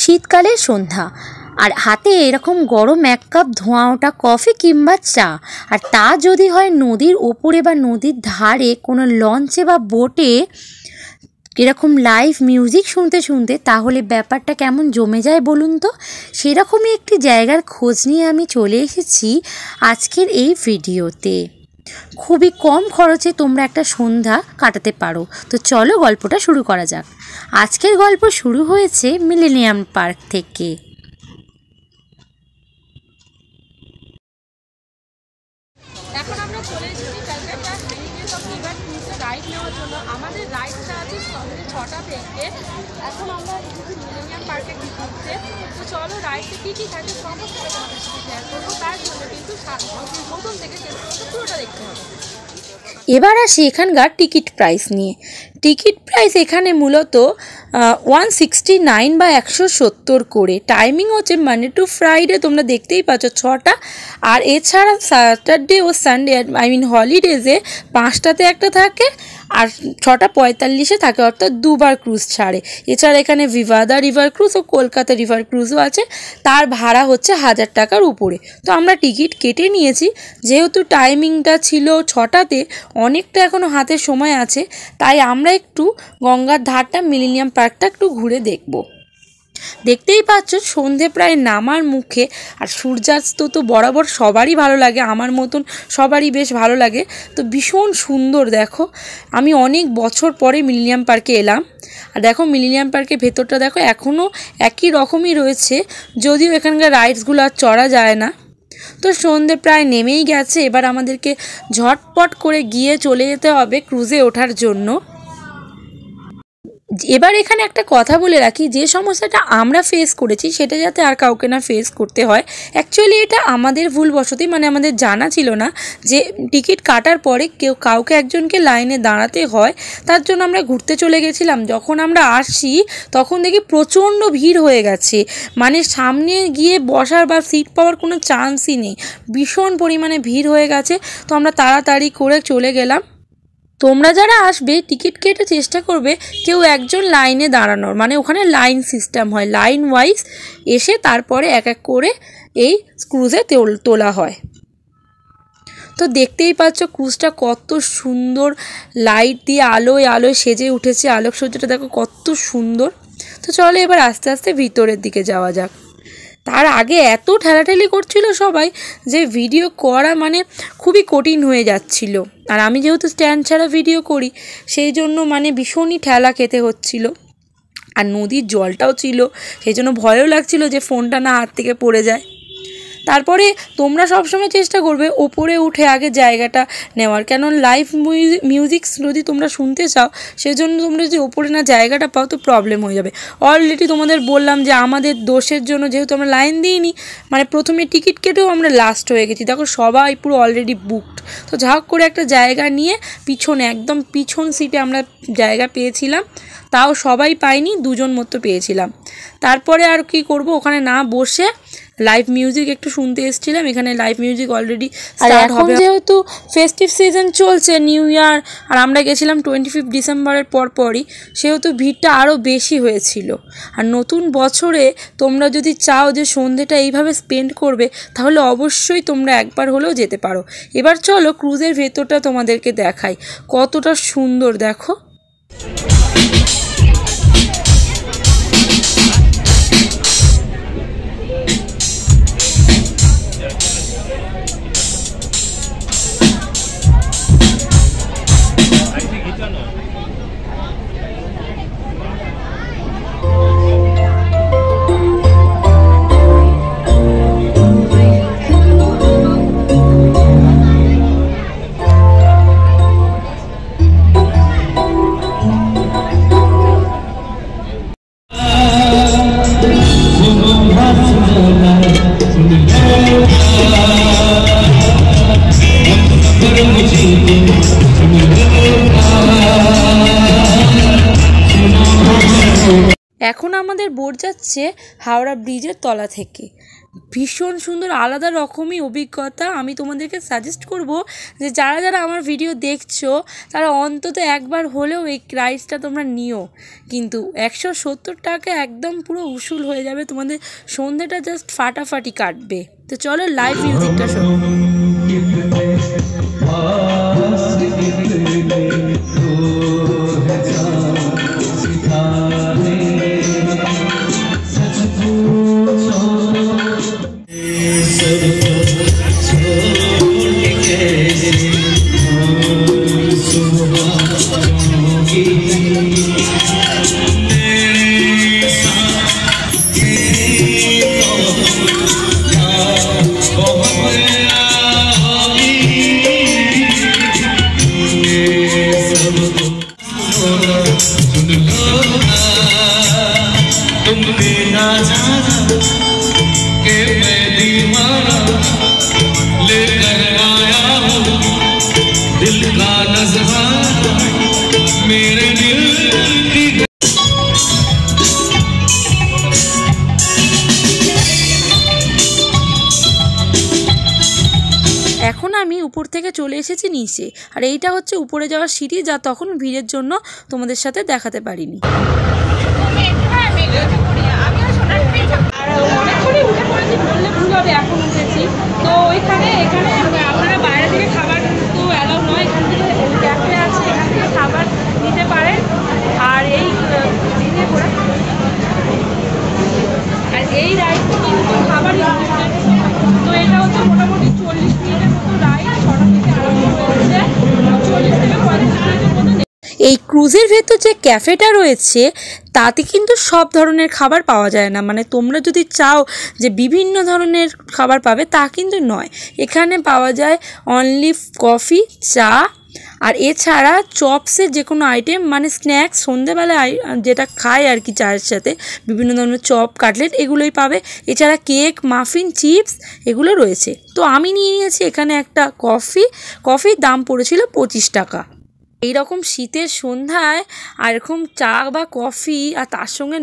শীতকালের সন্ধ্যা আর হাতে এরকম গরম এক কাপ ধোঁয়া ওঠা কফি কিংবা চা, আর তা যদি হয় নদীর ওপরে বা নদীর ধারে কোনো লঞ্চে বা বোটে এরকম লাইভ মিউজিক শুনতে শুনতে, তাহলে ব্যাপারটা কেমন জমে যায় বলুন তো। সেরকমই একটি জায়গার খোঁজ নিয়ে আমি চলে এসেছি আজকের এই ভিডিওতে। খুবই কম খরচে তোমরা একটা সন্ধ্যা কাটাতে পারো। তো চলো গল্পটা শুরু করা যাক। আজকের গল্প শুরু হয়েছে মিলেনিয়াম পার্ক থেকে। এখন আমরা চলে এসেছি ক্যালকাটা হেরিটেজ অফ রিভার ক্রুজে রাইড নেওয়ার জন্য। আমাদের রাইডটা আছে সন্ধ্যে 6টা থেকে। এখন আমরা এসেছি মিলেনিয়াম পার্কে ঘুরতে। তো চলো রাইডে কী কী থাকে সমস্ত তোমাদের সাথে শেয়ার করবো। তার জন্য কিন্তু প্রথম থেকে শেষ পর্যন্ত পুরোটা দেখতে হবে। এবার আসি এখানকার টিকিট প্রাইস নিয়ে। টিকিট প্রাইস এখানে মূলত 169 বা 170 করে। টাইমিং হচ্ছে মানডে টু ফ্রাইডে, তোমরা দেখতেই পাচ্ছ 6টা। আর এছাড়া স্যাটারডে ও সানডে হলিডেজে 5টাতে একটা থাকে আর 6:45 থাকে, অর্থাৎ দুবার ক্রুজ ছাড়ে। এছাড়া এখানে ভিভাদা রিভার ক্রুজ ও কলকাতা রিভার ক্রুজও আছে। তার ভাড়া হচ্ছে 1000 টাকার উপরে। তো আমরা টিকিট কেটে নিয়েছি, যেহেতু টাইমিংটা ছিল 6টাতে, অনেকটা এখনও হাতে সময় আছে, তাই আমরা একটু গঙ্গার ধারটা মিলেনিয়াম পার্কটা একটু ঘুরে দেখব। দেখতেই পাচ্ছ সন্ধে প্রায় নামার মুখে, আর সূর্যাস্ত তো বরাবর সবারই ভালো লাগে, আমার মতন সবারই বেশ ভালো লাগে। তো ভীষণ সুন্দর। দেখো, আমি অনেক বছর পরে মিলেনিয়াম পার্কে এলাম, আর দেখো মিলেনিয়াম পার্কের ভেতরটা দেখো এখনও একই রকমই রয়েছে, যদিও এখানকার রাইডসগুলো আর চড়া যায় না। তো সন্ধে প্রায় নেমেই গেছে, এবার আমাদেরকে ঝটপট করে গিয়ে চলে যেতে হবে ক্রুজে ওঠার জন্য। এবার এখানে একটা কথা বলে রাখি, যে সমস্যাটা আমরা ফেস করেছি সেটা যাতে আর কাউকে না ফেস করতে হয়। অ্যাকচুয়ালি এটা আমাদের ভুলবশতই, আমাদের জানা ছিল না যে টিকিট কাটার পরে কাউকে একজনকে লাইনে দাঁড়াতে হয়। তার জন্য আমরা ঘুরতে চলে গেছিলাম। যখন আমরা আসছি তখন দেখি প্রচণ্ড ভিড় হয়ে গেছে, সামনে গিয়ে বসার বা সিট পাওয়ার কোনো চান্সই নেই, ভীষণ পরিমাণে ভিড় হয়ে গেছে। তো আমরা তাড়াতাড়ি করে চলে গেলাম। তোমরা যারা আসবে টিকিট কেটে চেষ্টা করবে কেউ একজন লাইনে দাঁড়ানোর, ওখানে লাইন সিস্টেম হয়, লাইন ওয়াইজ এসে তারপরে এক এক করে এই ক্রুজে তোলা হয়। তো দেখতেই পাচ্ছ ক্রুজটা কত সুন্দর, লাইট দিয়ে আলোয় সেজে উঠেছে, আলোকসজ্জাটা দেখো কত সুন্দর। তো চলো এবার আস্তে আস্তে ভিতরের দিকে যাওয়া যাক। তার আগে এত ঠেলাঠেলি করছিল সবাই যে ভিডিও করা খুবই কঠিন হয়ে যাচ্ছিল। আর আমি যেহেতু স্ট্যান্ড ছাড়া ভিডিও করি, সেই জন্য ভীষণই ঠেলা খেতে হচ্ছিল। আর নদীর জলটাও ছিল, সেই জন্য ভয়ও লাগছিল যে ফোনটা না হাত থেকে পড়ে যায়। তারপরে তোমরা সবসময় চেষ্টা করবে ওপরে উঠে আগে জায়গাটা নেওয়ার, কেন লাইভ মিউজিক যদি তোমরা শুনতে চাও, সেজন্য তোমরা যদি ওপরে না জায়গাটা পাও তো প্রবলেম হয়ে যাবে। অলরেডি তোমাদের বললাম যে আমাদের দোষের জন্য যেহেতু আমরা লাইন দিইনি, প্রথমে টিকিট কেটেও আমরা লাস্ট হয়ে গেছি। দেখো সবাই পুরো অলরেডি বুকড। তো ঝাঁক করে একটা জায়গা নিয়ে পিছনে, একদম পিছন সিটে আমরা জায়গা পেয়েছিলাম, তাও সবাই পাইনি, 2জন মতো পেয়েছিলাম। তারপরে আর কি করব, ওখানে না বসে লাইভ মিউজিক একটু শুনতে এসেছিলাম। এখানে লাইভ মিউজিক অলরেডি স্টার্ট হবে, যেহেতু ফেস্টিভ সিজন চলছে, নিউ ইয়ার, আর আমরা গেছিলাম 25 ডিসেম্বরের পরপরই, সেহেতু ভিড়টা আরও বেশি হয়েছিল। আর নতুন বছরে তোমরা যদি চাও যে সন্ধেটা এইভাবে স্পেন্ড করবে, তাহলে অবশ্যই তোমরা একবার হলেও যেতে পারো। এবার চলো ক্রুজের ভেতরটা তোমাদেরকে দেখাই, কতটা সুন্দর দেখো। এখন আমাদের বোট যাচ্ছে হাওড়া ব্রিজের তলা থেকে। ভীষণ সুন্দর, আলাদা রকমই অভিজ্ঞতা। আমি তোমাদেরকে সাজেস্ট করব যে যারা যারা আমার ভিডিও দেখছো তারা অন্তত একবার হলেও এই রাইডসটা তোমরা নিও। কিন্তু 170 টাকা একদম পুরো উসুল হয়ে যাবে, তোমাদের সন্ধ্যেটা জাস্ট ফাটাফাটি কাটবে। তো চলো লাইভ মিউজিকটা শোনো। এখন আমি উপর থেকে চলে এসেছি নিচে, আর এইটা হচ্ছে উপরে যাওয়ার সিঁড়ি, যা তখন ভিড়ের জন্য তোমাদের সাথে দেখাতে পারিনি। এখন উঠেছি তো এখানে আপনারা বাইরে থেকে খাবার তো অ্যালাউ নয়, এখান থেকে ক্যাফে আছে, এখান থেকে খাবার নিতে পারেন। আর এই রাইডটা কিন্তু খাবার তো এটা হচ্ছে মোটামুটি 40 মিনিটের মতো রাইড, 6টা থেকে আরম্ভ হয়েছে, 40 থেকে 45 মিনিটের মতো। এই ক্রুজের ভেতর যে ক্যাফেটা রয়েছে তাতে কিন্তু সব ধরনের খাবার পাওয়া যায় না, মানে তোমরা যদি চাও যে বিভিন্ন ধরনের খাবার পাবে তা কিন্তু নয়। এখানে পাওয়া যায় অনলি কফি, চা, আর এছাড়া চপসের যে কোনো আইটেম, মানে স্ন্যাক্স সন্ধেবেলায় যেটা খায় আর কি চায়ের সাথে, বিভিন্ন ধরনের চপ, কাটলেট এগুলোই পাবে। এছাড়া কেক, মাফিন, চিপস এগুলো রয়েছে। তো আমি নিয়ে নিয়েছি এখানে একটা কফির দাম পড়েছিল 25 টাকা। এইরকম শীতের সন্ধ্যায় আর এরকম চা বা কফি, আর তার সঙ্গে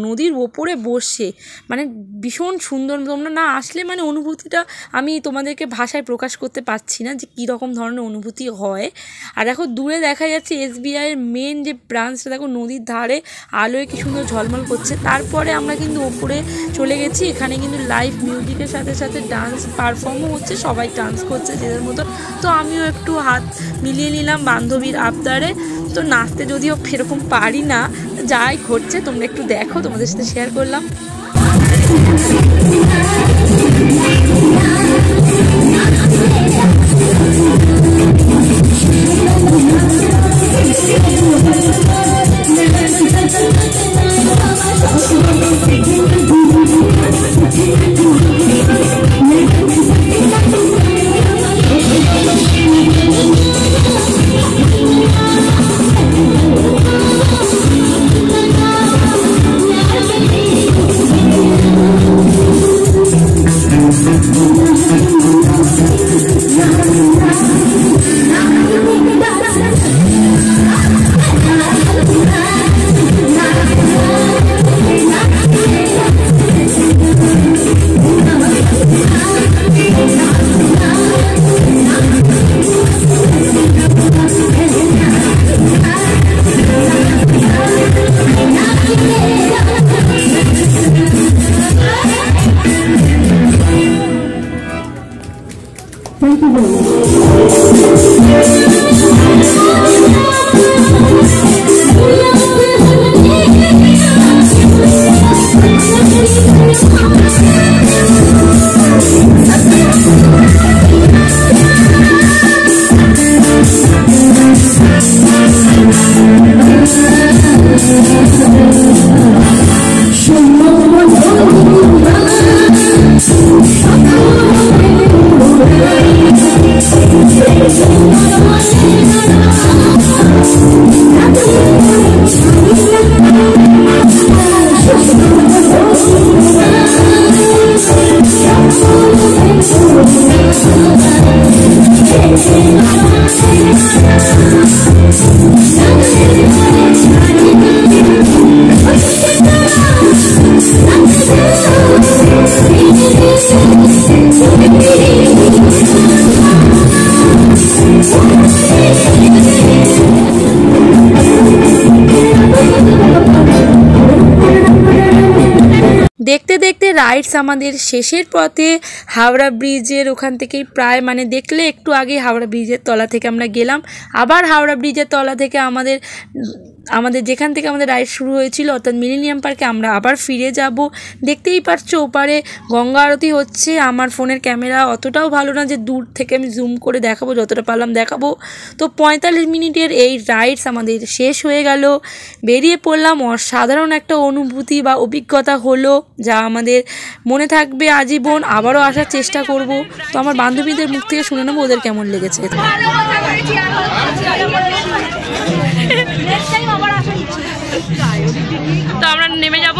নদীর ওপরে বসে, মানে ভীষণ সুন্দর। তোমরা না আসলে মানে অনুভূতিটা আমি তোমাদেরকে ভাষায় প্রকাশ করতে পারছি না যে কীরকম ধরনের অনুভূতি হয়। আর দেখো দূরে দেখা যাচ্ছে SBIয়ের মেন যে ব্রাঞ্চটা, দেখো নদীর ধারে আলোয় কি সুন্দর ঝলমল করছে। তারপরে আমরা কিন্তু ওপরে চলে গেছি, এখানে কিন্তু লাইভ মিউজিকের সাথে সাথে ডান্স পারফর্মও হচ্ছে, সবাই ডান্স করছে যাদের মতো। তো আমিও একটু হাত মিলিয়ে নিলাম বান্ধবীর আবদারে। তো নাচতে যদিও সেরকম পারি না, যাই ঘটছে তোমরা একটু দেখো, তোমাদের সাথে শেয়ার করলাম। দেখতে দেখতে রাইডস আমাদের শেষের পথে। হাওড়া ব্রিজের ওখান থেকেই প্রায় মানে দেখলে একটু আগে হাওড়া ব্রিজের তলা থেকে আমরা গেলাম। আবার হাওড়া ব্রিজের তলা থেকে আমাদের যেখান থেকে আমাদের রাইড শুরু হয়েছিল অর্থাৎ মিলেনিয়াম পার্কে আমরা আবার ফিরে যাব। দেখতেই পাচ্ছো ওপারে গঙ্গা আরতি হচ্ছে। আমার ফোনের ক্যামেরা অতটাও ভালো না যে দূর থেকে আমি জুম করে দেখাবো, যতটা পারলাম দেখাবো। তো 45 মিনিটের এই রাইডস আমাদের শেষ হয়ে গেল। বেরিয়ে পড়লাম। অসাধারণ একটা অনুভূতি বা অভিজ্ঞতা হলো, যা আমাদের মনে থাকবে আজীবন। আবারও আসার চেষ্টা করব। তো আমার বান্ধবীদের মুখ থেকে শুনে নেবো ওদের কেমন লেগেছে। তো আমরা নেমে যাব।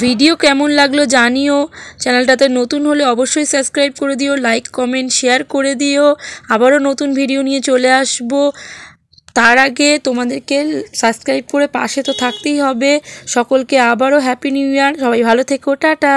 ভিডিও কেমন লাগলো জানিও। চ্যানেলটাতে নতুন হলে অবশ্যই সাবস্ক্রাইব করে দিও, লাইক কমেন্ট শেয়ার করে দিও। আবারও নতুন ভিডিও নিয়ে চলে আসবো। তার আগে তোমাদেরকে সাবস্ক্রাইব করে পাশে তো থাকতেই হবে। সকলকে আবারও হ্যাপি নিউ ইয়ার। সবাই ভালো থেকো, টাটা।